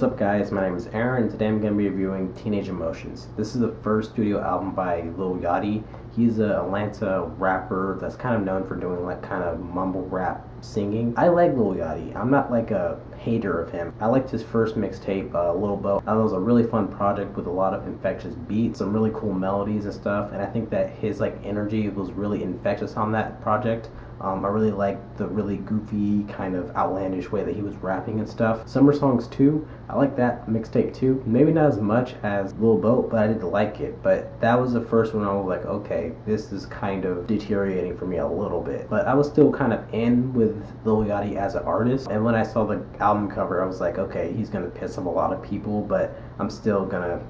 up guys, my name is Aaron and today I'm going to be reviewing Teenage Emotions. This is the first studio album by Lil Yachty. He's an Atlanta rapper that's kind of known for doing like kind of mumble rap singing. I like Lil Yachty. I'm not like a hater of him. I liked his first mixtape, Lil Bo. That was a really fun project with a lot of infectious beats, some really cool melodies and stuff, and I think that his like energy was really infectious on that project. I really liked the really goofy, kind of outlandish way that he was rapping and stuff. Summer Songs 2, I like that mixtape too. Maybe not as much as Lil Boat, but I did like it. But that was the first one I was like, okay, this is kind of deteriorating for me a little bit. But I was still kind of in with Lil Yachty as an artist. And when I saw the album cover, I was like, okay, he's gonna piss off a lot of people, but I'm still gonna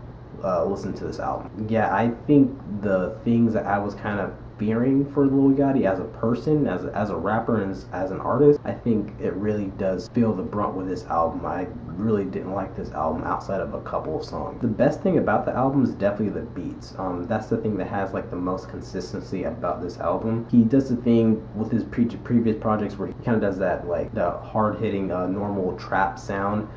listen to this album. Yeah, I think the things that I was kind of fearing for Lil Yachty as a person, as a rapper, and as an artist, I think it really does feel the brunt with this album. I really didn't like this album outside of a couple of songs. The best thing about the album is definitely the beats. That's the thing that has like the most consistency about this album. He does the thing with his previous projects where he kind of does that like the hard-hitting normal trap sound,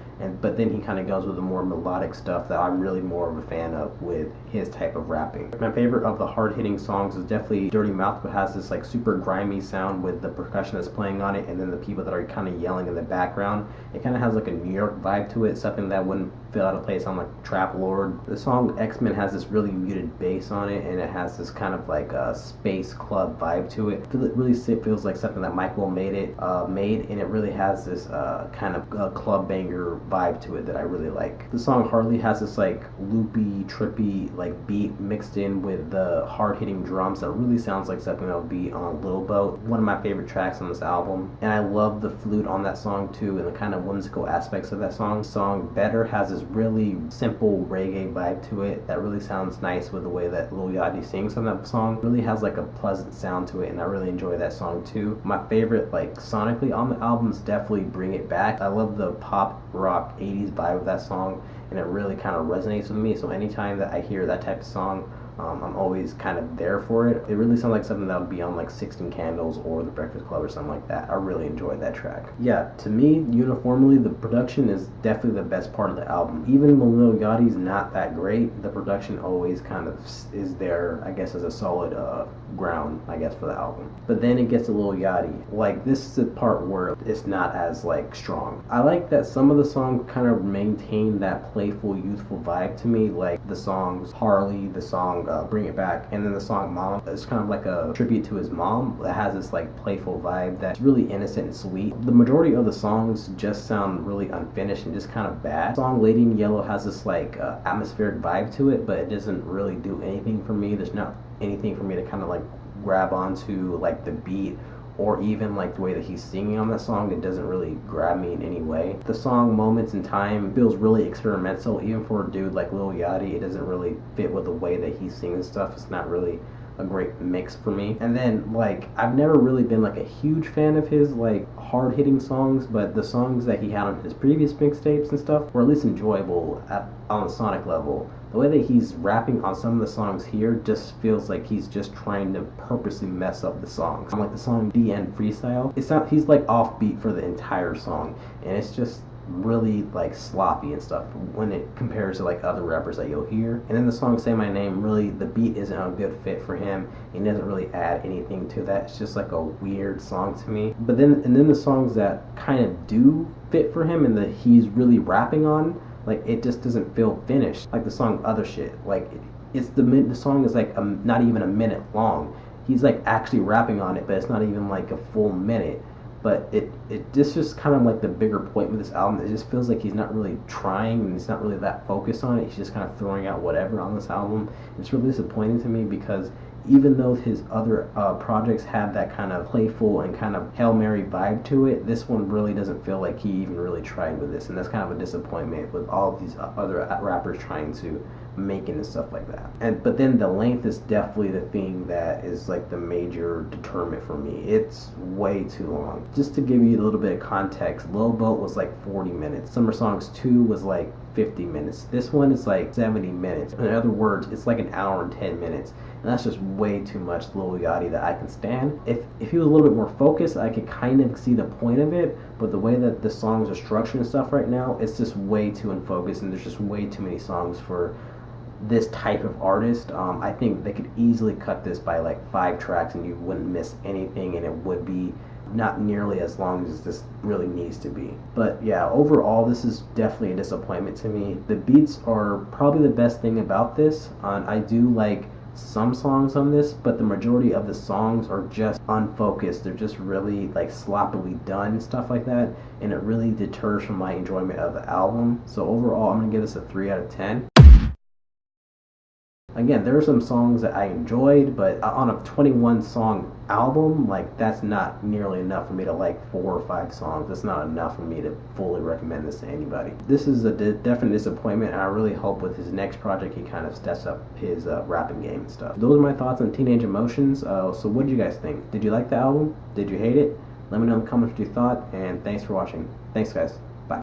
but then he kind of goes with the more melodic stuff that I'm really more of a fan of with his type of rapping. My favorite of the hard-hitting songs is definitely Dirty Mouth, but has this like super grimy sound with the percussion that's playing on it, and then the people that are kind of yelling in the background. It kind of has like a New York vibe to it, something that wouldn't feel out of place on like Trap Lord. The song X-Men has this really muted bass on it, and it has this kind of like a space club vibe to it. It really feels like something that Michael made, and it really has this kind of club banger vibe to it that I really like. The song Harley has this like loopy, trippy like beat mixed in with the hard-hitting drums that really sounds like something that would be on Lil Boat. One of my favorite tracks on this album, and I love the flute on that song too, and the kind of whimsical aspects of that song. Song Better has this really simple reggae vibe to it that really sounds nice with the way that Lil Yachty sings on that song. It really has like a pleasant sound to it, and I really enjoy that song too. My favorite like sonically on the album is definitely Bring It Back. I love the pop rock 80s vibe of that song, and it really kind of resonates with me. So anytime that I hear that type of song, I'm always kind of there for it. It really sounds like something that would be on like 16 Candles or The Breakfast Club or something like that. I really enjoyed that track. Yeah, to me, uniformly, the production is definitely the best part of the album. Even when Lil Yachty's not that great, the production always kind of is there, I guess, as a solid ground, I guess, for the album. But then it gets a Lil Yachty. Like, this is the part where it's not as like strong. I like that some of the songs kind of maintain that playful, youthful vibe to me, like the songs Harley, the song Bring It Back, and then the song Mom. It's kind of like a tribute to his mom that has this like playful vibe that's really innocent and sweet. The majority of the songs just sound really unfinished and just kind of bad. The song Lady in Yellow has this like atmospheric vibe to it, but it doesn't really do anything for me. There's not anything for me to kind of like grab onto, like the beat or even like the way that he's singing on that song. It doesn't really grab me in any way. The song Moments in Time feels really experimental, even for a dude like Lil Yachty. It doesn't really fit with the way that he sings stuff. It's not really a great mix for me. And then like I've never really been like a huge fan of his like hard-hitting songs, but the songs that he had on his previous mixtapes and stuff were at least enjoyable on a sonic level. The way that he's rapping on some of the songs here just feels like he's just trying to purposely mess up the songs. Like the song The End Freestyle, he's like offbeat for the entire song, and it's just really like sloppy and stuff when it compares to like other rappers that you'll hear. And then the song Say My Name, really the beat isn't a good fit for him. He doesn't really add anything to that. It's just like a weird song to me. But then the songs that kind of do fit for him and that he's really rapping on, like it just doesn't feel finished. Like the song Other Shit, like it's the song is like not even a minute long. He's like actually rapping on it, but it's not even like a full minute. But it just kind of like the bigger point with this album. It just feels like he's not really trying, and he's not really that focused on it. He's just kind of throwing out whatever on this album. It's really disappointing to me because even though his other projects had that kind of playful and kind of Hail Mary vibe to it, this one really doesn't feel like he even really tried with this, and that's kind of a disappointment with all of these other rappers trying to making and stuff like that. But then the length is definitely the thing that is like the major determinant for me. It's way too long. Just to give you a little bit of context, Lil Boat was like 40 minutes. Summer Songs 2 was like 50 minutes. This one is like 70 minutes. In other words, it's like an hour and 10 minutes. And that's just way too much Lil Yachty that I can stand. If he was a little bit more focused, I could kind of see the point of it, but the way that the songs are structured and stuff right now, it's just way too unfocused, and there's just way too many songs for this type of artist. I think they could easily cut this by like 5 tracks and you wouldn't miss anything, and it would be not nearly as long as this really needs to be. But yeah, overall this is definitely a disappointment to me. The beats are probably the best thing about this. I do like some songs on this, but the majority of the songs are just unfocused. They're just really like sloppily done and stuff like that, and it really deters from my enjoyment of the album. So overall, I'm gonna give this a 3 out of 10. Again, there are some songs that I enjoyed, but on a 21 song album, like that's not nearly enough for me to like 4 or 5 songs. That's not enough for me to fully recommend this to anybody. This is a definite disappointment, and I really hope with his next project he kind of steps up his rapping game and stuff. Those are my thoughts on Teenage Emotions. So what did you guys think? Did you like the album? Did you hate it? Let me know in the comments what you thought, and thanks for watching. Thanks, guys.